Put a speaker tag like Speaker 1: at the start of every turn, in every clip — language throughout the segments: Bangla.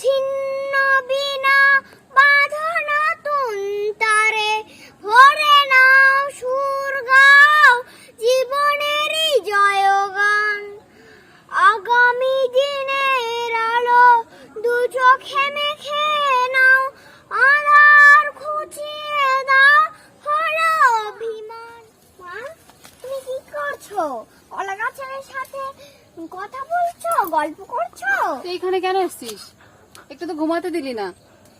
Speaker 1: ছিন্ন বিনা বাঁধন তুন্তারে ভরে নাও সুর গাও জীবনেরই জয়গান। আগামী দিনের আলো দু চোখে মেখে নাও, আধার খুঁচিয়ে দাও হলো অভিমান। মা, তুমি কি করছো? কলা গাছের সাথে কথা বলছো, গল্প করছো?
Speaker 2: তুই এখানে কেন এসেছিস? একটু তো ঘুমাতে দিলি না।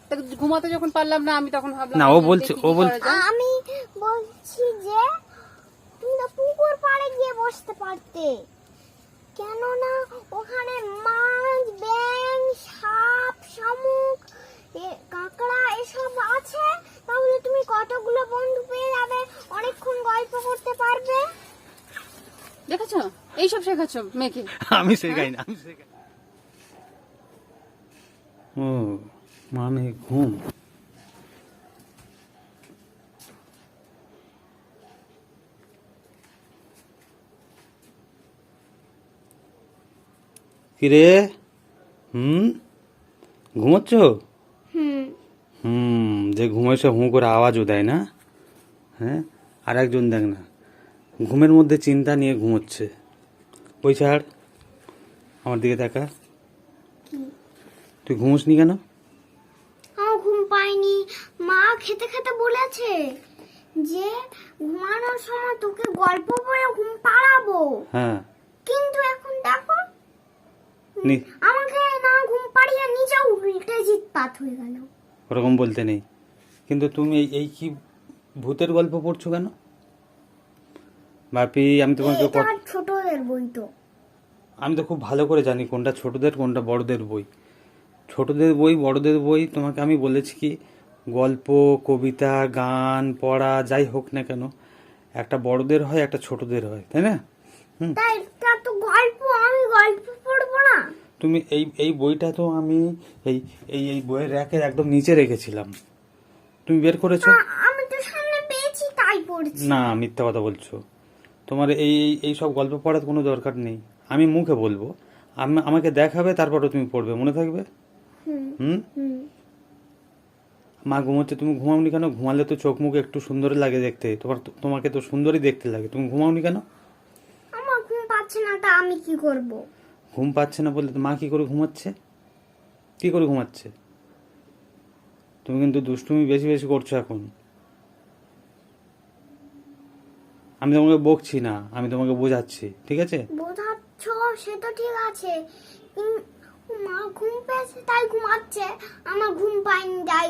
Speaker 2: তা ঘুমাতে যখন পারলাম না, আমি তখন ভাবলাম
Speaker 3: না, ও বলছে
Speaker 1: আমি বলছি যে তুমি তো পুকুর পাড়ে গিয়ে বসতে পারতে, কেননা ওখানে মাছ, ব্যাঙ, সাপ, শামুক, কাঁকড়া এসব আছে। তাহলে তুমি কতগুলো বন্ধু পেয়ে যাবে, অনেকক্ষণ গল্প করতে পারবে।
Speaker 2: দেখেছো, এইসব শেখাচ্ছ মেয়েকে?
Speaker 3: আমি শেখাই না, আমি শেখাই। ও মানে ঘুম। কিরে, ঘুমোচ্ছ? যে ঘুমাইছে হুঁ করে আওয়াজও দেয় না। হ্যাঁ, আর একজন দেখ না, ঘুমের মধ্যে চিন্তা নিয়ে ঘুমোচ্ছে। ওই ছাড়, আমার দিকে দেখা। তুই ঘুমোসনি কেন?
Speaker 1: আমার ঘুম পাইনি। মা খেতে খেতে বলেছে যে ঘুমানোর সময় তোকে গল্প বলে ঘুম পাড়াবো।
Speaker 3: হ্যাঁ,
Speaker 1: কিন্তু এখন দেখো,
Speaker 3: নি
Speaker 1: আমাকে না ঘুম পাড়িয়ে নিজেও উল্টে জিৎপাত হয়ে গেল।
Speaker 3: ওরকম বলতে নেই, কিন্তু তুমি এই কি ভূতের গল্প পড়ছো কেন? বাপি, আমি তোমাকে
Speaker 1: এটা ছোটদের বই তো।
Speaker 3: আমি তো খুব ভালো করে জানি কোনটা ছোটদের কোনটা বড়দের বই। ছোটদের বই, বড়দের বই তোমাকে আমি বলেছি কি, গল্প, কবিতা, গান, পড়া যাই হোক না কেন, একটা বড়দের হয়, একটা ছোটদের হয়, তাই না?
Speaker 1: তাই তা তো গল্প, আমি গল্প পড়বো না?
Speaker 3: তুমি এই বইটা তো আমি এই এই এই বইয়ের র্যাকের একদম নিচে রেখেছিলাম, তুমি বের করেছো।
Speaker 1: আমি তো সামনে পেয়েছি তাই পড়ছি।
Speaker 3: না, মিথ্যা কথা বলছো। তোমার এই এই সব গল্প পড়ার কোনো দরকার নেই। আমি মুখে বলবো, আমাকে দেখাবে, তারপরে তুমি পড়বে, মনে থাকবে। মা ঘুমোচ্ছে, তুমি ঘুমাওনি কেন? ঘুমালে তো চোখ মুখ একটু সুন্দর লাগে দেখতে, তোমাকে তো সুন্দরই দেখতে লাগে, তুমি ঘুমাওনি কেন?
Speaker 1: আমার ঘুম পাচ্ছে না, তা আমি কি করব?
Speaker 3: ঘুম পাচ্ছে না বললে মা কি করে ঘুমাচ্ছে? কি করে ঘুমাচ্ছে? তুমি কিন্তু দুষ্টুমি বেশি বেশি করছো এখন। আমি তোমাকে বকছি না, আমি তোমাকে বোঝাচ্ছি, ঠিক আছে?
Speaker 1: বোঝাচ্ছ সে তো ঠিক আছে, মা ঘুম পেয়েছে তাই ঘুমাচ্ছে, আমার ঘুম পাইনি তাই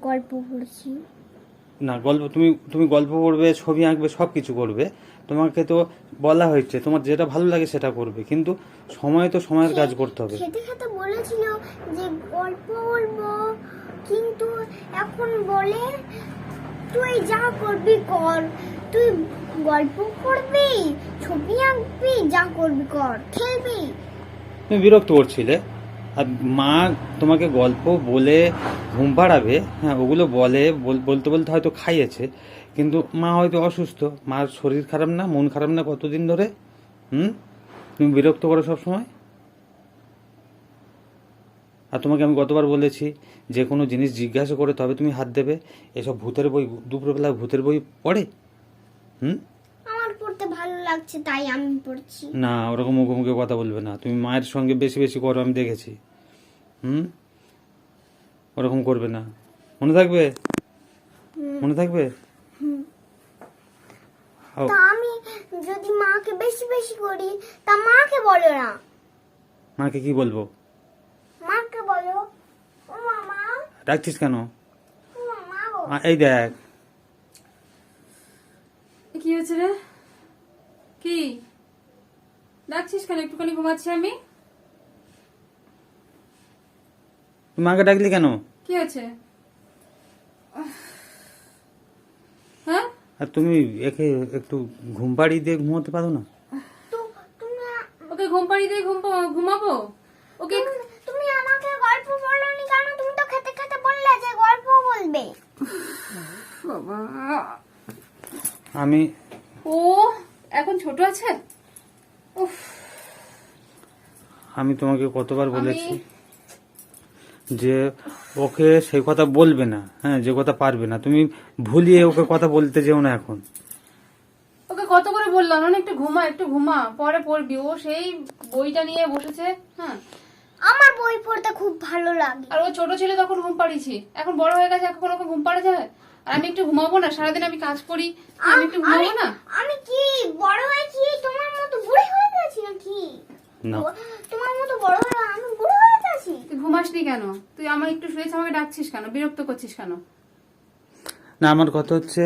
Speaker 1: গল্প পড়ছি।
Speaker 3: না, গল্প তুমি গল্প পড়বে, ছবি আঁকবে, সব কিছু করবে। তোমাকে তো বলা হয়েছে তোমার যেটা ভালো লাগে সেটা করবে, কিন্তু সময় তো সময়ের কাজ করতে হবে।
Speaker 1: খেতে খেতে বলেছিল যে গল্প বলবো, কিন্তু এখন বলে তুই যা করবি কর, তুই গল্প পড়বি, ছবি আঁকবি, যা করবি কর, খেলবি।
Speaker 3: তুমি বিরক্ত করছিলে। আর মা তোমাকে গল্প বলে ঘুম পাড়াবে, হ্যাঁ, ওগুলো বলতে বলতে হয়তো খাইয়েছে, কিন্তু মা হয়তো অসুস্থ, মার শরীর খারাপ না, মন খারাপ না কতদিন ধরে। তুমি বিরক্ত করো সব সময়। আর তোমাকে আমি কতবার বলেছি, যে কোনো জিনিস জিজ্ঞাসা করে তবে তুমি হাত দেবে। এসব ভূতের বই, দুপুরবেলা ভূতের বই পড়ে?
Speaker 1: আমার পড়তে ভালো লাগছে তাই আমি পড়ছি।
Speaker 3: না, ওরকম মুখে মুখে কথা বলবে না, তুমি মায়ের সঙ্গে বেশি বেশি করো, আমি দেখেছি। ওরকম করবে না, মনে থাকবে? মনে থাকবে?
Speaker 1: তা আমি যদি মাকে বেশি বেশি করি, তা মাকে বলো না।
Speaker 3: মাকে কি বলবো?
Speaker 1: মাকে বলো, ও মামা,
Speaker 3: ডাকছিস কেন?
Speaker 1: ও মামা গো।
Speaker 3: এই দেখ,
Speaker 2: কি হয়েছে রে? কি ডাকছিস কেন? একটুখানি ঘুমাচ্ছি আমি।
Speaker 3: তুই মাকে ডাকলি কেন?
Speaker 2: কি হয়েছে? হ্যাঁ,
Speaker 3: আর তুমি একে একটু ঘুম পাড়িয়ে দিয়ে ঘুমোতে পারো না?
Speaker 1: তুমি
Speaker 2: ওকে ঘুম পাড়িয়ে দিয়ে ঘুমাবো? ওকে
Speaker 1: তুমি আমাকে গল্প বলনি কেন? তুমি তো খেতে খেতে বললে যে গল্প বলবে।
Speaker 2: বাবা,
Speaker 3: আমি
Speaker 2: ও এখন ছোট আছে। উফ,
Speaker 3: আমি তোমাকে কতবার বলেছি। যে ওকে সেই কথা বলবে না, হ্যাঁ, যে কথা পারবে না। তুমি ভুলিয়ে ওকে কথা বলতে যেও না এখন।
Speaker 2: ওকে কত করে বললাম না একটু ঘুমা, একটু ঘুমা, পরে পড়বি। ও সেই বইটা নিয়ে বসেছে। হ্যাঁ,
Speaker 1: আমার বই পড়তে খুব ভালো লাগে।
Speaker 2: আর ও ছোট ছিল তখন ঘুম পাড়িয়েছি, এখন বড় হয়ে গেছে, এখন ওকে ঘুম পাড়া যায়? আর আমি একটু ঘুমাবো না? সারাদিন আমি কাজ করি, আমি একটু ঘুমাবো না?
Speaker 1: আমি কি বড় হয়েছি তোমার মতো বুড়ি হয়ে গেছি নাকি?
Speaker 3: না,
Speaker 1: তোমার মতো বড় হয়ে আমি বুড়ি হয়ে গেছি?
Speaker 2: তুই ঘুমাসনি কেন? তুই আমার একটু শুয়েছে, আমাকে ডাকছিস কেন? বিরক্ত করছিস কেন?
Speaker 3: না, আমার কথা হচ্ছে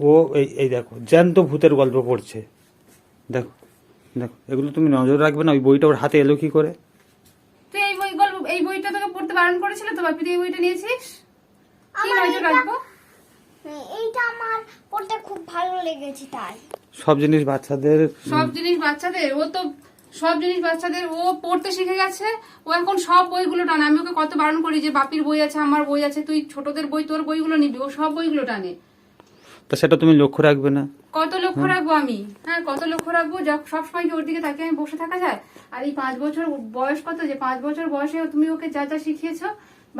Speaker 3: ও এই এই দেখো জ্যান্ত ভূতের গল্প পড়ছে। দেখো দেখো, এগুলো তুমি নজর রাখবে না? ওই বইটা ওর হাতে এলো কি করে?
Speaker 2: তুই এই বইটা তোকে পড়তে বারণ করেছিল তো বাপি? তুই এই বইটা নিয়েছিস? কি
Speaker 1: আমার
Speaker 2: নজর রাখবো?
Speaker 1: এইটা আমার পড়তে খুব ভালো লেগেছে তাই।
Speaker 3: সব জিনিস বাচ্চাদের
Speaker 2: সব জিনিস বাচ্চাদের? ও তো সব জিনিস বাচ্চাদের, ও পড়তে শিখে গেছে, ও এখন সব বইগুলো টানে। আমি ওকে কত বারণ করি যে বাপির বই আছে, আমার বই আছে, তুই ছোটদের বই, তোর বইগুলো নিবি। ও সব বইগুলো টানে।
Speaker 3: তা সেটা তুমি লক্ষ্য রাখবে না?
Speaker 2: কত লক্ষ্য রাখবো আমি? হ্যাঁ, কত লক্ষ্য রাখবো? সবসময় কি ওর দিকে তাকে আমি বসে থাকা যায়? আর এই 5 বছর বয়স, কত যে 5 বছর বয়সে তুমি ওকে যা যা শিখিয়েছো,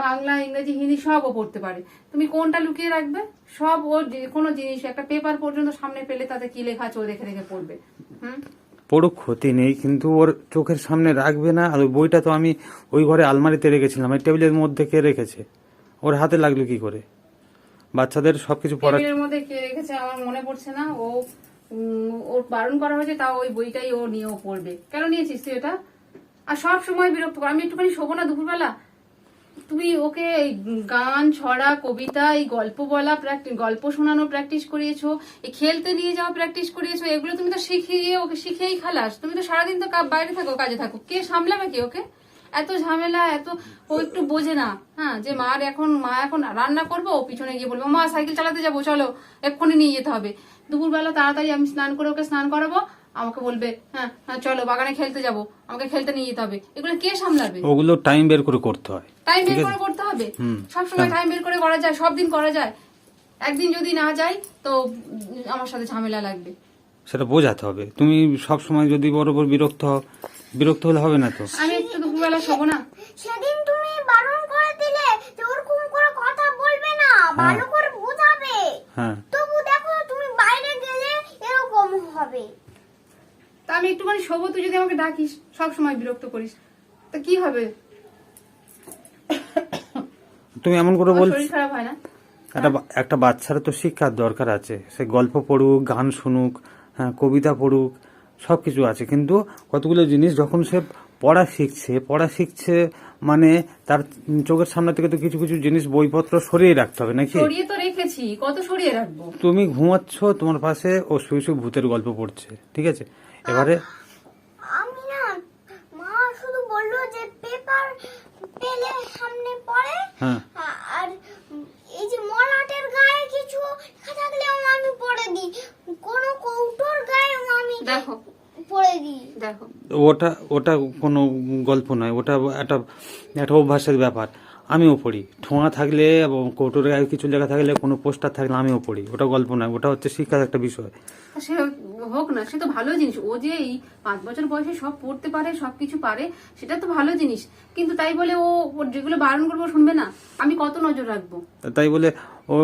Speaker 2: বাংলা, ইংরেজি, হিন্দি সব ও পড়তে পারে। তুমি কোনটা লুকিয়ে রাখবে? সব ওর যে কোনো জিনিস, একটা পেপার পর্যন্ত সামনে পেলে তাতে কি লেখা আছে ও দেখে দেখে পড়বে। হুম,
Speaker 3: পড়ুক, ক্ষতি নেই, কিন্তু ওর চোখের সামনে রাখবে না। আর ওই বইটা তো আমি ওই ঘরে আলমারিতে রেখেছিলাম, এই টেবিলের মধ্যে কে রেখেছে? ওর হাতে লাগলো কি করে? বাচ্চাদের সবকিছু পড়া।
Speaker 2: টেবিলের মধ্যে কে রেখেছে আমার মনে পড়ছে না। ওর বারণ করা হয়েছে, তাও ওই বইটাই ও নিয়েও পড়বে। কেন নিয়েছিস তুই এটা? আর সব সময় বিরক্ত কর। আমি একটুখানি শোবো না দুপুরবেলা? তুমি ওকে এই গান, ছড়া, কবিতা, এই গল্প বলা গল্প শোনানো প্র্যাকটিস করিয়েছো, এই খেলতে নিয়ে যাওয়া প্র্যাকটিস করিয়েছো। এগুলো তুমি তো ওকে শিখিয়েই খালাস। তুমি তো সারাদিন তো বাইরে থাকো, কাজে থাকো। কে সামলাবে কি ওকে? এত ঝামেলা, এত ও একটু বোঝে না। হ্যাঁ, যে মা এখন রান্না করবো, ও পিছনে গিয়ে বলবো মা সাইকেল চালাতে যাবো, চলো এক্ষুনি নিয়ে যেতে হবে। দুপুরবেলা তাড়াতাড়ি আমি স্নান করে ওকে স্নান করাবো, আমাকে বলবে হ্যাঁ হ্যাঁ চলো বাগানে খেলতে যাবো, আমাকে খেলতে নিয়ে যেতে হবে। এগুলো কে সামলাবে?
Speaker 3: ওগুলো টাইম বের করে করতে হয়।
Speaker 2: টাইম বের করে করতে হবে? সবসময় টাইম বের করে করা যায়? সব দিন করা যায়? একদিন যদি না যাই তো আমার সাথে ঝামেলা লাগবে।
Speaker 3: সেটা বোঝাতে হবে। তুমি সব সময় যদি বরাবর বিরক্ত হলে হবে না তো।
Speaker 2: আমি একটু দুপুরবেলা শোবো না?
Speaker 1: সেদিন তুমি বারণ করে দিলে যে ওরকম করে কথা বলবে না, ভালো করে বোঝাবে।
Speaker 3: হ্যাঁ,
Speaker 1: তবু দেখো তুমি বাইরে গেলে এরকম হবে।
Speaker 2: তা আমি একটুখানি শোবো, তুই যদি আমাকে ডাকিস, সব সময় বিরক্ত করিস, তা কি হবে?
Speaker 3: তুমি এমন করে
Speaker 2: আমার
Speaker 3: বল।
Speaker 2: শরীর খারাপ হয় না?
Speaker 3: একটা বাচ্চার তো শিক্ষার দরকার আছে। সে গল্প পড়ুক, গান শুনুক, হ্যাঁ, কবিতা পড়ুক, সবকিছু আছে। কিন্তু কতগুলো জিনিস যখন সে পড়া শিখছে মানে তার চোখের সামনে থেকে তো কিছু কিছু জিনিস, বইপত্র সরিয়ে রাখতে হবে নাকি?
Speaker 2: সরিয়ে তো রেখেছি, কত সরিয়ে রাখবো?
Speaker 3: তুমি ঘুমাচ্ছ, তোমার পাশে ও শুয়ে শুয়ে ভূতের গল্প পড়ছে, ঠিক আছে? এবারে
Speaker 1: আমি না, মা শুধু বললো যে পেপার পেলে সামনে পড়ে,
Speaker 3: হ্যাঁ,
Speaker 1: আর এই যে মলাটের গায়ে কিছু লেখা থাকলে আমি পড়ে দিই, কোনো কৌটোর গায়ে আমি
Speaker 2: দেখো
Speaker 1: পড়ে দিই।
Speaker 2: দেখো,
Speaker 3: ওটা ওটা কোনো গল্প নয়, ওটা একটা একটা অভ্যাসের ব্যাপার। আমিও পড়ি, ঠোঁয়া থাকলে এবং কৌটোর গায়ে কিছু লেখা থাকলে, কোনো পোস্টার থাকলে আমিও পড়ি। ওটা গল্প নয়, ওটা হচ্ছে শিক্ষার একটা বিষয়।
Speaker 2: সে হোক না, সে তো ভালো জিনিস। ও যে এই 5 বছর বয়সে সব পড়তে পারে, সবকিছু পারে, সেটা তো ভালো জিনিস। কিন্তু তাই বলে ওর যেগুলো বারণ করবো শুনবে না? আমি কত নজর রাখবো?
Speaker 3: তাই বলে ও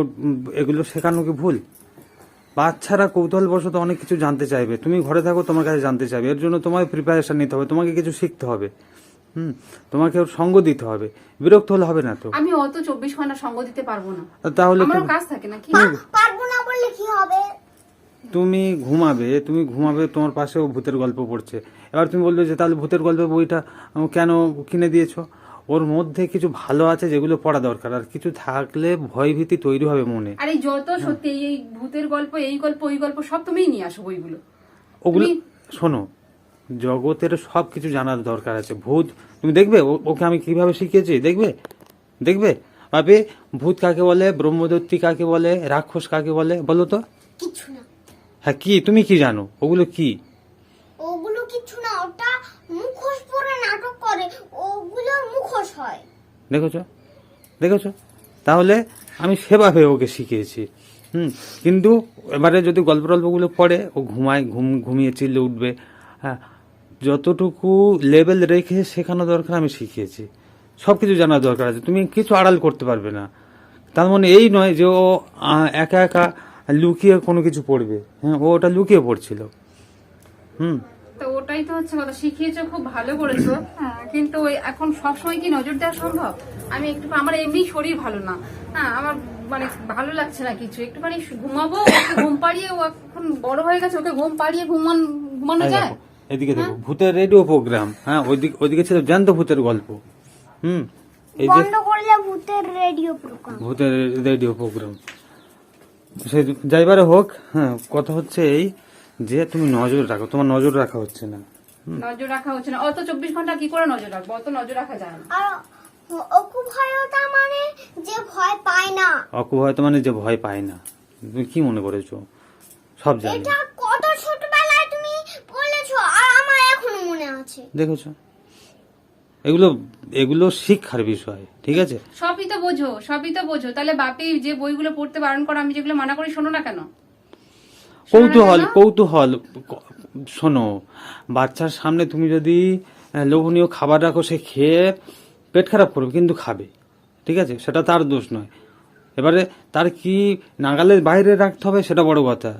Speaker 3: এগুলো শেখানো কি ভুল? বাচ্চারা কৌতূহলবশত অনেক কিছু জানতে চাইবে। তুমি ঘরে থাকো, তোমার কাছে জানতে চাইবে। এর জন্য তোমায় প্রিপারেশন নিতে হবে, তোমাকে কিছু শিখতে হবে। তোমাকে ওর সঙ্গ দিতে হবে। বিরক্ত হলে হবে না তো।
Speaker 2: আমি অত 24 ঘন্টা সঙ্গ দিতে পারবো না।
Speaker 3: তাহলে
Speaker 2: আমারও কাজ থাকে নাকি?
Speaker 1: পারবো না বললে কি হবে?
Speaker 3: তুমি ঘুমাবে, তোমার পাশেও ভূতের গল্প পড়ছে। এবার তুমি বলবে যে তাহলে ভূতের গল্পের বইটা কেন কিনে দিয়েছো? ওর মধ্যে কিছু ভালো আছে যেগুলো পড়া দরকার, আর কিছু থাকলে ভয়ভীতি তৈরি হবে মনে।
Speaker 2: আর এই যত সত্যি এই ভূতের গল্প, এই গল্প, ওই গল্প সব তুমিই নিয়ে আসো বইগুলো।
Speaker 3: ওগুলো শোনো, জগতের সব কিছু জানার দরকার আছে। ভূত তুমি দেখবে, ওকে আমি কিভাবে শিখিয়েছি, দেখবে ভাবে ভূত কাকে বলে, ব্রহ্মদত্তি কাকে বলে, রাক্ষস কাকে বলে, বলো তো?
Speaker 1: কিছু না।
Speaker 3: হ্যাঁ, কি তুমি কি জানো? ওগুলো কি?
Speaker 1: ওগুলো কিছু না, ওটা মুখোশ পরে নাটক করে, ওগুলো মুখোশ হয়।
Speaker 3: দেখেছো? তাহলে আমি সেভাবে ওকে শিখিয়েছি। কিন্তু এবারে যদি গল্পগুলো পড়ে, ও ঘুমিয়ে চিল্লে উঠবে। হ্যাঁ, যতটুকু লেভেল রেখে শেখানো দরকার আমি শিখিয়েছি। সব কিছু জানার দরকার আছে, তুমি কিছু আড়াল করতে পারবে না। তার মানে এই নয় যে ও একা একা লুকিয়ে কোনো কিছু পড়বে, হ্যাঁ ও ওটা লুকিয়ে পড়ছিল।
Speaker 2: তো ওটাই তো হচ্ছে কথা, শিখিয়েছো খুব ভালো করেছো, হ্যাঁ, কিন্তু ওই এখন সবসময় কি নজর দেওয়া সম্ভব? আমি একটু, আমার এমনি শরীর ভালো না, হ্যাঁ, আমার মানে ভালো লাগছে না কিছু, একটুখানি ঘুমাবো, ওকে ঘুম পাড়িয়ে, ও এখন বড় হয়ে গেছে, ওকে ঘুম পাড়িয়ে ঘুমানো
Speaker 3: এই
Speaker 2: যায়?
Speaker 3: দেখো, এদিকে দেখো, ভূতের রেডিও প্রোগ্রাম, হ্যাঁ ওইদিকে ছিল জ্যান্ত ভূতের গল্প। এই যে
Speaker 1: বন্ধ করলে ভূতের রেডিও প্রোগ্রাম।
Speaker 3: ভূতের রেডিও প্রোগ্রাম, সে যাইবারে হোক। হ্যাঁ, কথা হচ্ছে এই যে তুমি নজর রাখো, তোমার নজর রাখা হচ্ছে না।
Speaker 2: নজর রাখা হচ্ছে না, অত 24 ঘন্টা কি করে নজর রাখবো? অত নজর রাখা যায় না।
Speaker 1: আর অকুভয়তা মানে যে ভয় পায় না।
Speaker 3: অকুভয়তা মানে যে ভয় পায় না, তুমি কি মনে করেছো সব জানি?
Speaker 1: এটা কত ছোটবেলায় তুমি বলেছো, আর আমার এখনো মনে আছে।
Speaker 3: দেখেছো, এগুলো শিক্ষার বিষয়, ঠিক আছে?
Speaker 2: সবই তো বোঝো, তাহলে বাপি যে বইগুলো পড়তে বারণ করে, আমি যেগুলো মানা করি শোনো না কেন?
Speaker 3: কৌতূহল শোনো, বাচ্চার সামনে তুমি যদি লোভনীয় খাবার রাখো, সে খেয়ে পেট খারাপ করবে, কিন্তু খাবে, ঠিক আছে? সেটা তার দোষ নয়। এবারে তার কি নাগালের বাইরে রাখতে হবে সেটা বড় কথা।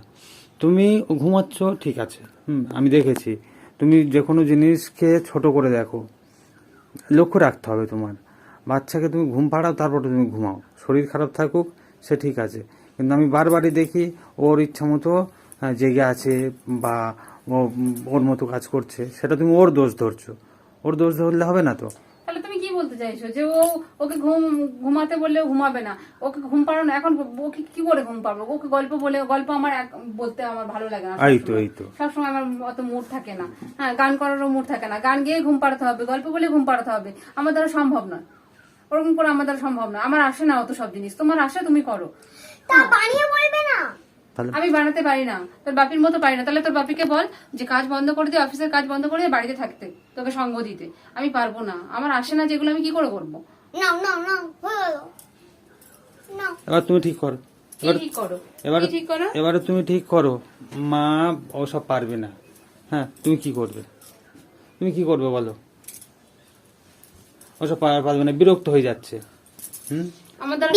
Speaker 3: তুমি ঘুমাচ্ছ, ঠিক আছে, আমি দেখেছি, তুমি যে কোনো জিনিসকে ছোট করে দেখো, লক্ষ্য রাখতে হবে তোমার। বাচ্চাকে তুমি ঘুম পাড়াও, তারপর তুমি ঘুমাও, শরীর খারাপ থাকুক সে ঠিক আছে, কিন্তু আমি বারবারই দেখি ওর ইচ্ছা মতো জেগে আছে বা ওর মতো কাজ করছে, সেটা তুমি ওর দোষ ধরছো। ওর দোষ ধরলে হবে না তো।
Speaker 2: তাহলে তুমি কি বলতে চাইছো যে ওকে ঘুমাতে বললেও ঘুমাবে না? ওকে ঘুম পাড়ানো, এখন ওকে কি করে ঘুম পাড়বো? ওকে গল্প আমার বলতে আমার ভালো লাগে না।
Speaker 3: এই তো
Speaker 2: সবসময় আমার অত মুড থাকে না, হ্যাঁ, গান করারও মুড থাকে না, গান গেয়ে ঘুম পাড়াতে হবে, গল্প বলে ঘুম পাড়াতে হবে, আমার দ্বারা সম্ভব নয়, ওরকম করে আমার দ্বারা সম্ভব না। আমার আসে না অত সব জিনিস, তোমার আসে, তুমি করো।
Speaker 1: তা বানিয়ে বলবে না?
Speaker 2: আমি বানাতে পারি না, তোর বাপির মতো পারি না। তাহলে তোর বাপিকে বল যে কাজ বন্ধ করে দিয়ে, অফিসের কাজ বন্ধ করে দিয়ে বাড়িতে থাকতে, তোকে সঙ্গ দিতে। আমি পারবো না, আমার আসে না যেগুলো, আমি কি করে করবো?
Speaker 1: না না না, হয়ে গেল না।
Speaker 3: এবার তুমি ঠিক করো, এবারে তুমি ঠিক করো। মা ওসব পারবে না, হ্যাঁ, তুমি কি করবে বলো? ওসব পারবে না, বিরক্ত হয়ে যাচ্ছে।
Speaker 2: আমার দ্বারা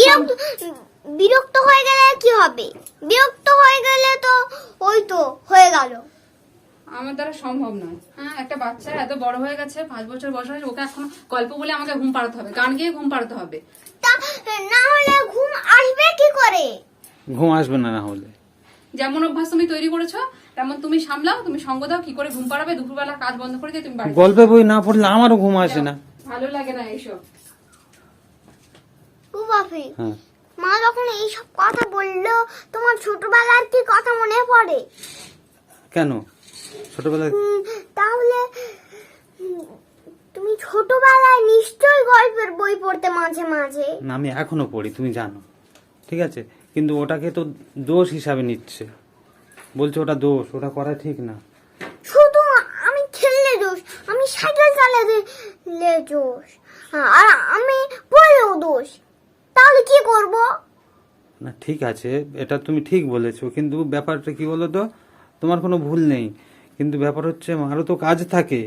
Speaker 1: বিরক্ত হয়ে গেলে কি হবে? বিরক্ত হয়ে গেলে তো ওই তো হয়ে গেল।
Speaker 2: আমার দ্বারা সম্ভব নয়, হ্যাঁ, একটা বাচ্চা এত বড় হয়ে গেছে, 5 বছর বয়স হয়েছে, ওকে এখন গল্প বলে আমাকে ঘুম পাড়াতে হবে, গান গিয়ে ঘুম পাড়াতে হবে।
Speaker 1: তা না হলে ঘুম আসবে কি করে?
Speaker 3: ঘুম আসবে না হলে?
Speaker 2: যেমন অভ্যাস তুমি তৈরি করেছো, তেমন তুমি সামলাও, তুমি সঙ্গ দাও, কি করে ঘুম পাড়াবে? দুপুরবেলা কাজ বন্ধ করে দিয়ে তুমি বাড়ি
Speaker 3: গল্পের বই না পড়লে আমারও ঘুম আসে না,
Speaker 2: ভালো লাগে না এইসব।
Speaker 1: ও বাপি,
Speaker 3: হ্যাঁ।
Speaker 1: মা যখন এইসব কথা বললো, তোমার ছোটবেলার কি কথা মনে পড়ে?
Speaker 3: কেন ছোটবেলায়?
Speaker 1: তাহলে তুমি ছোটবেলায় নিশ্চয়ই গল্পের বই পড়তে মাঝে মাঝে।
Speaker 3: না, আমি এখনো পড়ি, তুমি জানো, ঠিক আছে, কিন্তু ওটাকে তো দোষ হিসাবে নিচ্ছে, বলছে ওটা দোষ, ওটা করা ঠিক না।
Speaker 1: শুধু আমি খেললে দোষ, আমি সাইকেল চালালে দোষ, আর আমি পড়লেও দোষ, তাহলে কি করব?
Speaker 3: না ঠিক আছে, এটা তুমি ঠিক বলেছো, কিন্তু ব্যাপারটা কি বলো তো, তোমার কোনো ভুল নেই, কিন্তু ব্যাপার হচ্ছে মারও তো কাজ থাকে,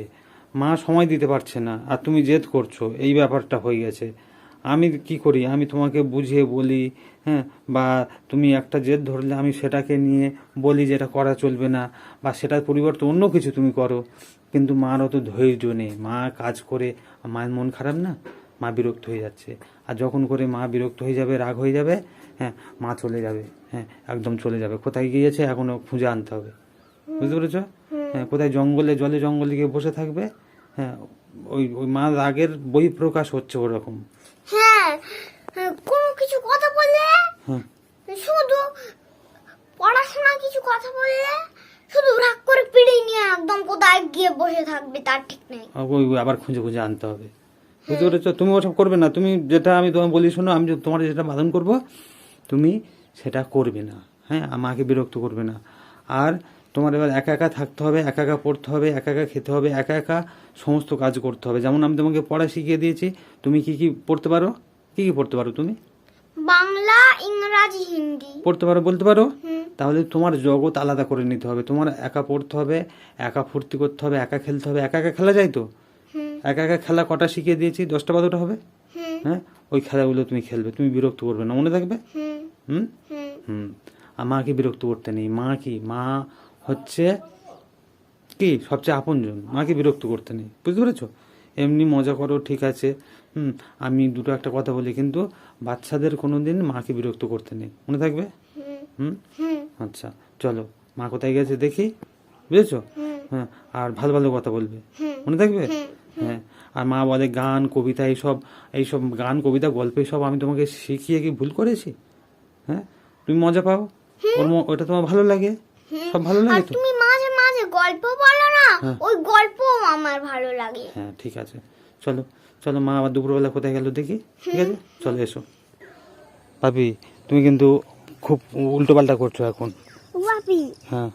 Speaker 3: মা সময় দিতে পারছে না, আর তুমি জেদ করছো, এই ব্যাপারটা হয়ে গেছে। আমি কি করি, আমি তোমাকে বুঝিয়ে বলি, হ্যাঁ, বা তুমি একটা জেদ ধরলে আমি সেটাকে নিয়ে বলি যে এটা করা চলবে না, বা সেটার পরিবর্তে অন্য কিছু তুমি করো, কিন্তু মার অত ধৈর্য নেই, মা কাজ করে, মায়ের মন খারাপ না, মা বিরক্ত হয়ে যাচ্ছে, আর যখন করে মা বিরক্ত হয়ে যাবে, রাগ হয়ে যাবে, হ্যাঁ, মা চলে যাবে, হ্যাঁ, একদম চলে যাবে, কোথায় গিয়েছে এখনো খুঁজে আনতে হবে, বুঝতে পেরেছো? হ্যাঁ, কোথায় জঙ্গলে গিয়ে বসে থাকবে, হ্যাঁ, ওই মা রাগের বই প্রকাশ হচ্ছে ওরকম।
Speaker 1: হ্যাঁ, কোনো কিছু কথা বললে,
Speaker 3: হ্যাঁ,
Speaker 1: শুধু পড়াশোনা কিছু কথা বললে শুধু রাগ করে পিড়ে নিয়ে একদম কোথায় গিয়ে বসে থাকবে, তার ঠিক নেই।
Speaker 3: ওই আবার খুঁজে আনতে হবে, বুঝতে পেরেছো? তুমি ওসব করবে না, তুমি যেটা আমি তোমায় বলি শোনো, আমি তোমার যেটা বারণ করবো তুমি সেটা করবে না, হ্যাঁ, আমাকে বিরক্ত করবে না। আর তোমার এবার একা একা থাকতে হবে, একা একা পড়তে হবে, একা একা খেতে হবে, একা একা সমস্ত কাজ করতে হবে। যেমন আমি তোমাকে পড়া শিখিয়ে দিয়েছি, তুমি কি কি পড়তে পারো? কি কি পড়তে পারো তুমি?
Speaker 1: বাংলা, ইংরাজি, হিন্দি
Speaker 3: পড়তে পারো, বলতে পারো? তাহলে তোমার জগৎ আলাদা করে নিতে হবে, তোমার একা পড়তে হবে, একা ফুর্তি করতে হবে, একা খেলতে হবে। একা একা খেলা যায় তো? একা একা খেলা কটা শিখিয়ে দিয়েছি, 10টা 12টা হবে।
Speaker 1: হুম
Speaker 3: হ্যাঁ, ওই খেলাগুলো তুমি খেলবে, তুমি বিরক্ত করবে না, মনে থাকবে।
Speaker 1: হুম
Speaker 3: হুম
Speaker 1: হুম
Speaker 3: হুম। আর মাকে বিরক্ত করতে নেই। মা কি, মা হচ্ছে কি সবচেয়ে আপনজন, মাকে বিরক্ত করতে নেই, বুঝতে পেরেছো? এমনি মজা করো, ঠিক আছে। আমি দুটো একটা কথা বলি, কিন্তু বাচ্চাদের কোনোদিন মাকে বিরক্ত করতে নেই, মনে থাকবে।
Speaker 1: হুম
Speaker 3: হুম
Speaker 1: হুম
Speaker 3: আচ্ছা, চলো মা কোথায় গেছে দেখি, বুঝেছো?
Speaker 1: হুম
Speaker 3: হ্যাঁ, আর ভালো ভালো কথা বলবে,
Speaker 1: হুম
Speaker 3: মনে থাকবে।
Speaker 1: হুম
Speaker 3: হ্যাঁ, আর মা বলে গান কবিতা এইসব, এইসব গান কবিতা গল্প সব আমি তোমাকে শিখিয়ে কি ভুল করেছি? হ্যাঁ, তুমি মজা পাও, ওটা তোমার ভালো লাগে, সব ভালো
Speaker 1: আর
Speaker 3: লাগে তো।
Speaker 1: তুমি মাঝে মাঝে গল্প বলো না,
Speaker 3: হ্যাঁ।
Speaker 1: ওই গল্প আমার ভালো লাগে।
Speaker 3: হ্যাঁ ঠিক আছে, চলো চলো, মা আবার দুপুরবেলা কোথায় গেল দেখি, ঠিক আছে, চলো এসো। ভাবি, তুমি কিন্তু খুব উল্টো পাল্টা করছো এখন।
Speaker 1: বাপি,
Speaker 3: হ্যাঁ,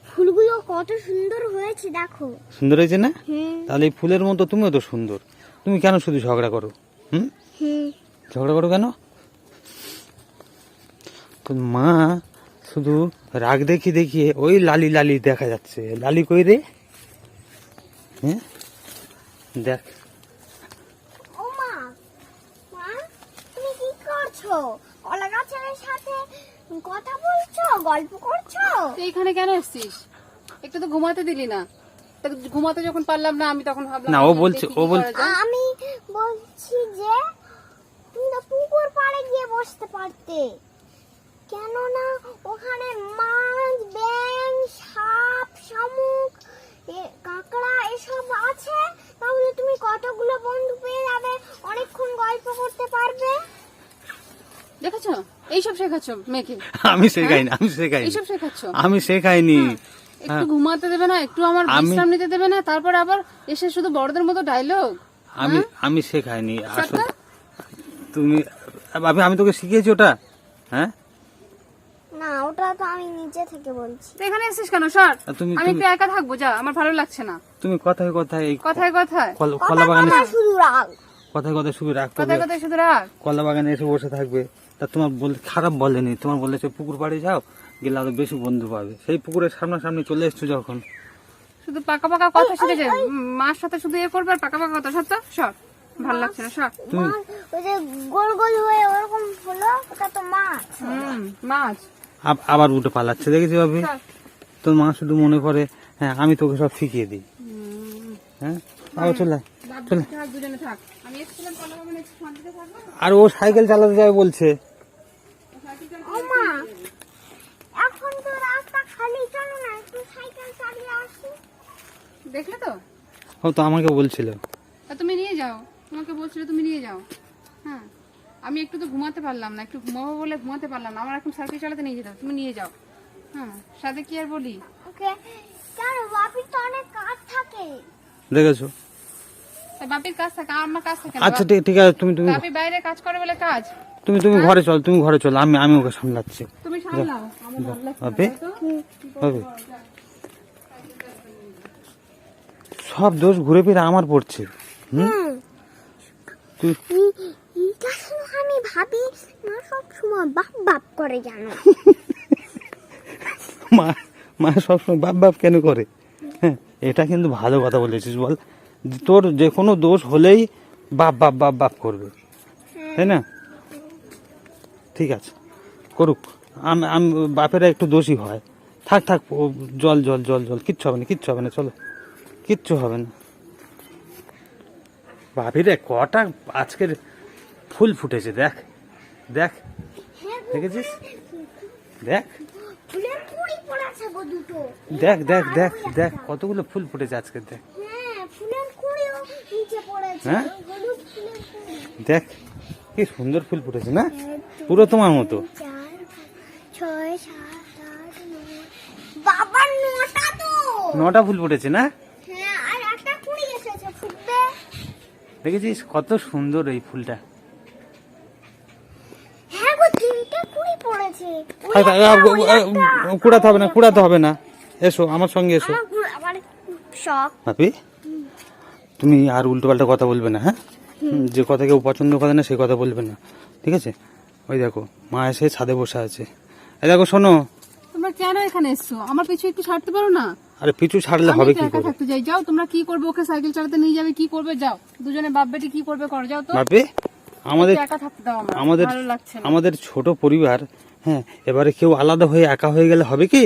Speaker 1: ফুলগুলো কত সুন্দর হয়েছে দেখো।
Speaker 3: সুন্দর হয়েছে না?
Speaker 1: হুম
Speaker 3: তাহলে এই ফুলের মতো তুমিও তো সুন্দর, তুমি কেন শুধু ঝগড়া করো? হুম,
Speaker 1: হুম
Speaker 3: ঝগড়া করো কেন? তো মা শুধু রাগ দেখিয়ে দেখিয়ে ওই লালি লালি দেখা যাচ্ছে, লালি কই রে? হ্যাঁ, দেখ।
Speaker 1: ও মা, মা তুমি কি করছো? কলা গাছের সাথে কথা বলছো, গল্প করছো?
Speaker 2: তুই এখানে কেন এসেছিস? একটু তো ঘুমাতে দিলি না। তা ঘুমাতে যখন পারলাম না, আমি তখন ভাবলাম
Speaker 3: না, ও
Speaker 2: দেখি
Speaker 3: বলছে,
Speaker 2: কি
Speaker 3: ও
Speaker 2: করা যায়।
Speaker 1: আমি বলছি যে তুমি তো পুকুর পাড়ে গিয়ে বসতে পারতে, কেননা ওখানে মাছ, ব্যাঙ, সাপ, শামুক, কাঁকড়া এসব আছে। তাহলে তুমি কতগুলো বন্ধু পেয়ে যাবে, অনেকক্ষণ গল্প করতে পারবে।
Speaker 2: দেখেছো, এইসব শেখাচ্ছ মেয়েকে?
Speaker 3: আমি শেখাইনি, আমি শেখাইনি,
Speaker 2: এইসব শেখাচ্ছ?
Speaker 3: আমি শেখাইনি।
Speaker 2: একটু ঘুমাতে দেবে না, একটু আমার বিশ্রাম নিতে দেবে না, তারপর আবার এসে শুধু বড়দের মতো ডায়লগ।
Speaker 3: আমি শেখাইনি আসলে। তুমি আমি তোকে শিখিয়েছি ওটা। হ্যাঁ,
Speaker 1: না, ওটা তো আমি নিচে থেকে বলছি।
Speaker 2: তুই এখানে এসেছিস কেন? সর,
Speaker 3: তুমি
Speaker 2: আমি একটু একা থাকবো, যা, আমার ভালো লাগছে না।
Speaker 3: তুমি কথায় কথায় এই
Speaker 2: কথায় কথায়
Speaker 3: কলা বাগানে,
Speaker 1: শুধু রাগ।
Speaker 3: কথায় কথায় শুধু রাগ করবে,
Speaker 2: কথায় কথায় শুধু রাগ।
Speaker 3: কলা বাগানে এসে বসে থাকবে। তা তোমার খারাপ বলেনি, তোমার বলেছে পুকুর পাড়ে যাও, গেলে আরো বেশি বন্ধু পাবে। সেই পুকুরের সামনাসামনি চলে এসছো যখন।
Speaker 2: শুধু পাকা পাকা কথা শিখেছে, মার সাথে শুধু এ করবে আর পাকা পাকা কথা। সত্য, সর, ভালো লাগছে না, সর।
Speaker 1: মাছ, ওই যে গোল গোল হয়ে ওরকম হলো, ওটা তো মাছ।
Speaker 2: মাছ।
Speaker 3: আবার উঠে পালাচ্ছে, দেখেছি ভাবি?
Speaker 2: সর।
Speaker 3: তোর মা শুধু মনে করে হ্যাঁ আমি তোকে সব শিখিয়ে দিই। হ্যাঁ, আবার চলে আয়, চলে।
Speaker 2: থাক, দুজনে থাক। আমি এসেছিলাম কলা বাগানে, একটু শান্তিতে থাকবো।
Speaker 3: আর ও সাইকেল চালাতে যাবে বলছে।
Speaker 1: ও মা, এখন তো রাস্তা খালি, চলো না একটু সাইকেল চালিয়ে আসি।
Speaker 2: দেখলে তো,
Speaker 3: ও তো আমাকে বলছিল।
Speaker 2: তা তুমি নিয়ে যাও, তোমাকে বলছিলে তুমি নিয়ে যাও। হ্যাঁ, আমি একটু তো ঘুমাতে পারলাম না, একটু ঘুমাবো বলে ঘুমাতে পারলাম না। আমার এখন সাইকেল চালাতে নিয়ে যেতে হবে, তুমি নিয়ে যাও। হ্যাঁ, সাথে কি আর বলি।
Speaker 1: ওকে, কেন বাপির তো অনেক কাজ থাকে।
Speaker 3: দেখেছো?
Speaker 2: তা বাপির কাজ থাকে, আমার কাজ থাকে না।
Speaker 3: আচ্ছা ঠিক ঠিক আছে, তুমি তুমি
Speaker 2: বাপি বাইরে কাজ করে বলে কাজ।
Speaker 3: তুমি তুমি ঘরে চল, তুমি ঘরে চল, আমি ওকে সামলাচ্ছি।
Speaker 2: তুমি সামলাও, আমার ভালো লাগছে না,
Speaker 3: ভাবি,
Speaker 2: তাই তো?
Speaker 3: ভাবি, সব দোষ ঘুরে ফিরে আমার পড়ছে। তুই
Speaker 1: এটা শুনে আমি ভাবি, মা সব সময় বাপ বাপ করে জানো।
Speaker 3: মা মা সবসময় বাপ বাপ কেন করে? হ্যাঁ, এটা কিন্তু ভালো কথা বলেছিস, বল। তোর যে কোনো দোষ হলেই বাপ বাপ বাপ বাপ করবে, তাই না? ঠিক আছে, করুক। আমি বাপেরা একটু দোষী হয়। থাক থাক, ও জল জল জল জল, কিচ্ছু হবে না, কিচ্ছু হবে না, চলো, কিচ্ছু হবে না। বাপিরে কটা আজকের ফুল ফুটেছে, দেখ দেখ, দেখেছিস? দেখ
Speaker 1: ফুলের কুড়ি পড়েছে গো দুটো।
Speaker 3: দেখ দেখ দেখ দেখ, কতগুলো ফুল ফুটেছে আজকে, দেখ।
Speaker 1: হ্যাঁ, ফুলের কুড়িও নিচে পড়েছে,
Speaker 3: হ্যাঁ?
Speaker 1: হলুদ ফুলের কুড়ি।
Speaker 3: দেখ কি সুন্দর ফুল ফুটেছে না, পুরো তোমার মতো।
Speaker 1: 4, 6, 7, 8, 9। বাবা, 9টা তো।
Speaker 3: 9টা ফুল ফুটেছে না?
Speaker 1: হ্যাঁ, আর একটা কুড়ি এসেছে, ফুটবে।
Speaker 3: দেখেছিস কত সুন্দর এই ফুলটা?
Speaker 1: হ্যাঁ গো, 3টে কুড়ি পড়েছে। ওই
Speaker 3: থাক, থাক, কুড়াতে হবে না, কুড়াতে হবে না, এসো আমার সঙ্গে এসো।
Speaker 1: আমার শখ।
Speaker 3: বাপি, তুমি আর উল্টো পাল্টা কথা বলবে না, হ্যাঁ? যে কথা কেউ পছন্দ করে না সেই কথা বলবে না, ঠিক আছে? ওই দেখো মা এসে ছাদে বসে আছে, এই দেখো শোনো।
Speaker 2: তোমরা কেন এখানে এসছো? আমার পিছু একটু ছাড়তে পারো না?
Speaker 3: আরে পিছু ছাড়লে
Speaker 2: আমি
Speaker 3: হবে
Speaker 2: তো
Speaker 3: কি
Speaker 2: একা
Speaker 3: করে?
Speaker 2: থাকতে যাই, যাও তোমরা কি করবে, ওকে সাইকেল চালাতে নিয়ে যাবে, কি করবে, যাও দুজনে বাপ বেটি কি করবে করো, যাও তো।
Speaker 3: ভাবে আমাদের
Speaker 2: একটু একা থাকতে দাও,
Speaker 3: আমাদের
Speaker 2: ভালো লাগছে না।
Speaker 3: আমাদের ছোট পরিবার, হ্যাঁ, এবারে কেউ আলাদা হয়ে একা হয়ে গেলে হবে কি?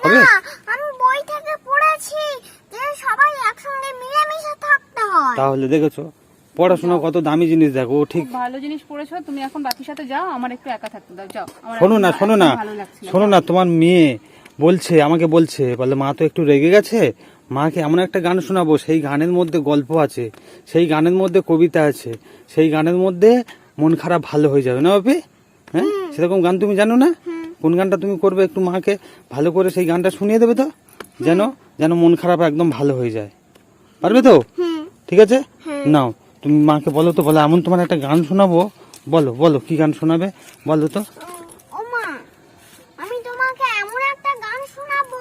Speaker 3: হবে?
Speaker 1: না, আমি বই থেকে পড়েছি যে সবাই একসঙ্গে মিলেমিশে থাকতে হয়।
Speaker 3: তাহলে দেখেছো পড়াশোনা কত দামি জিনিস, দেখো ও ঠিক।
Speaker 2: খুব ভালো জিনিস পড়েছো তুমি, এখন বাকির সাথে যাও, আমার একটু একা থাকতে দাও, যাও। আমার
Speaker 3: শোনো
Speaker 2: এখন
Speaker 3: না, শোনো
Speaker 2: একদম
Speaker 3: না,
Speaker 2: ভালো লাগছে না।
Speaker 3: শোনো না, তোমার মেয়ে বলছে, আমাকে বলছে, বলে মা তো একটু রেগে গেছে, মাকে এমন একটা গান শোনাবো, সেই গানের মধ্যে গল্প আছে, সেই গানের মধ্যে কবিতা আছে, সেই গানের মধ্যে মন খারাপ ভালো হয়ে যাবে না বাপি? হ্যাঁ, সেরকম গান তুমি জানো না? কোন গানটা তুমি করবে, একটু মাকে ভালো করে সেই গানটা শুনিয়ে দেবে তো, যেন যেন মন খারাপ একদম ভালো হয়ে যায়। পারবে তো? ঠিক আছে, নাও তুমি মাকে বলো তো, বলো এমন তোমার একটা গান শোনাবো, বলো বলো কি গান শোনাবে বলো তো।
Speaker 1: ও মা, আমি তোমাকে এমন একটা গান শোনাবো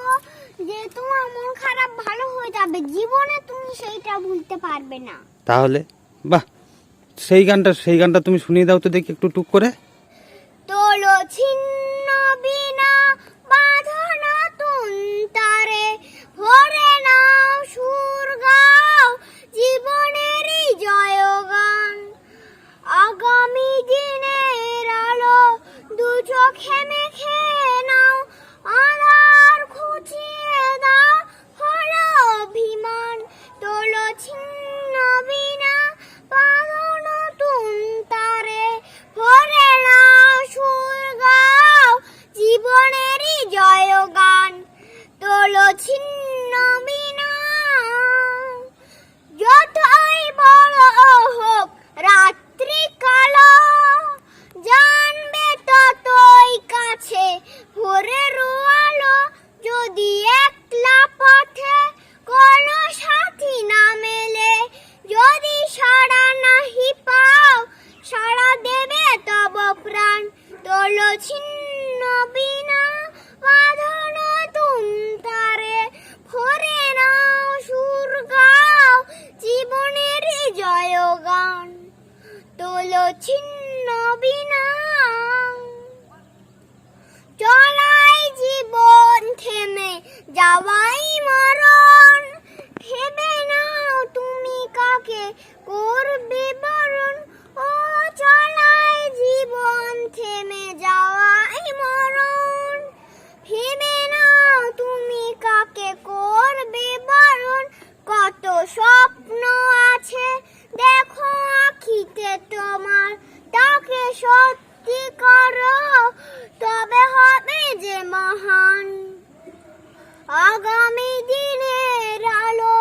Speaker 1: যে তোমার মন খারাপ ভালো হয়ে যাবে, জীবনে তুমি সেইটা ভুলতে পারবে না।
Speaker 3: তাহলে বাহ, সেই গানটা তুমি শুনিয়ে দাও তো দেখি একটু টুক করে।
Speaker 1: তোলো ছিন্ন বিনা বাঁধন তুন্তারে, ভরে নাও সুর গাও জীবনেরই জয়গান। আগামী দিনের আলো দু চোখে মেখে নাও, আধার খুঁচিয়ে দাও হলো অভিমান। তোলো ছিন্ন বিনা বাঁধন তুন্তারে, ভরে নাও সুর গাও জীবনেরই জয়গান। তোলো ছিন্ন বিনা, যতই বড় হোক রাত্রি কালো, জানবে ততই কাছে ভোরের আলো। যদি একলা পথে কোনো সাথী না মেলে, যদি সাড়া নাহি পাও সাড়া দেবে তব প্রাণ। তোলো ছিন্ন বিনা বাঁধন তুন্তারে, ভরে নাও সুর গাও জীবনেরই জয়গান। তোলো ছিন্ন বিনা, চলাই জীবন থেমে যাওয়াই মরণ। ভেবে নাও তুমি কাকে করবে বরণ, ও চলাই জীবন থেমে যাওয়াই মরণ। ভেবে নাও তুমি কাকে করবে বরণ, কত স্বপ্ন আছে দেখো আখিতে তোমার, তাকে সত্যি করো তবে হবে যে মহান। আগামী দিনের আলো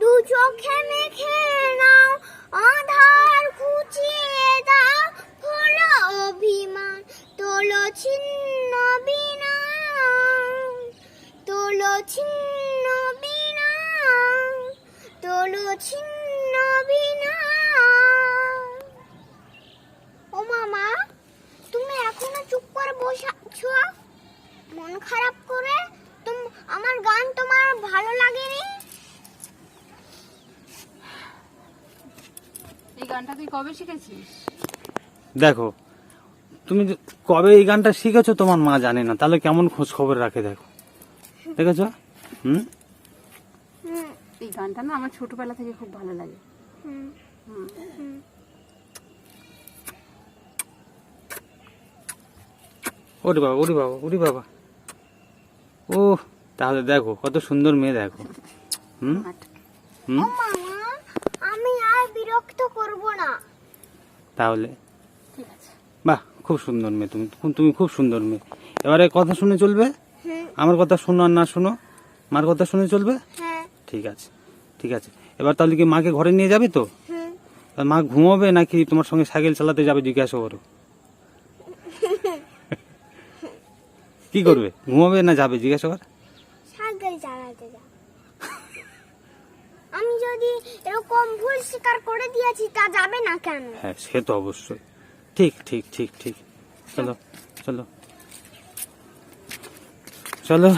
Speaker 1: দু চোখে মেখে নাও, আধার খুঁচিয়ে দাও হলো অভিমান। তোলো ছিন্ন বিনা, তোলো ছিন্ন বিনা, তোলো ছিন্ন বিনা। ও মামা, তুমি এখনো চুপ করে বসে আছো মন খারাপ করে? আমার গান তোমার ভালো লাগেনি?
Speaker 2: এই গানটা তুই কবে শিখেছিস?
Speaker 3: দেখো তুমি কবে এই গানটা শিখেছো তোমার মা জানে না, তাহলে কেমন খোঁজ খবর রাখে দেখো, দেখেছো? হুম,
Speaker 2: এই গানটা না আমার ছোটবেলা থেকে খুব ভালো লাগে।
Speaker 1: হুম,
Speaker 2: হুম।
Speaker 1: হুম।
Speaker 3: ওরে বাবা, ওরে বাবা, ওরে বাবা, ও তাহলে দেখো কত সুন্দর মেয়ে, দেখো। হুম হুম,
Speaker 1: ও মামা, আমি আর বিরক্ত করব না।
Speaker 3: তাহলে
Speaker 2: ঠিক আছে।
Speaker 3: বাহ, খুব সুন্দর মেয়ে তুমি, তুমি খুব সুন্দর মেয়ে। এবারে কথা শুনে চলবে,
Speaker 1: হুম,
Speaker 3: আমার কথা শোনো আর না শোনো, মার কথা শুনে চলবে।
Speaker 1: হ্যাঁ,
Speaker 3: ঠিক আছে, ঠিক আছে। এবার তাহলে কি মাকে ঘরে নিয়ে যাবে তো?
Speaker 1: হুম।
Speaker 3: আর মা ঘুমাবে নাকি তোমার সঙ্গে সাইকেল চালাতে যাবে জিজ্ঞাসা করো। কি করবে, ঘুমাবে না যাবে জিজ্ঞাসা কর।
Speaker 1: সাইকেল চালাতে যা। আমি যদি এরকম ভুল স্বীকার করে দিয়েছি তা যাবে না কেন?
Speaker 3: হ্যাঁ, সে তো অবশ্যই। ঠিক ঠিক ঠিক ঠিক, চলো চলো চলো।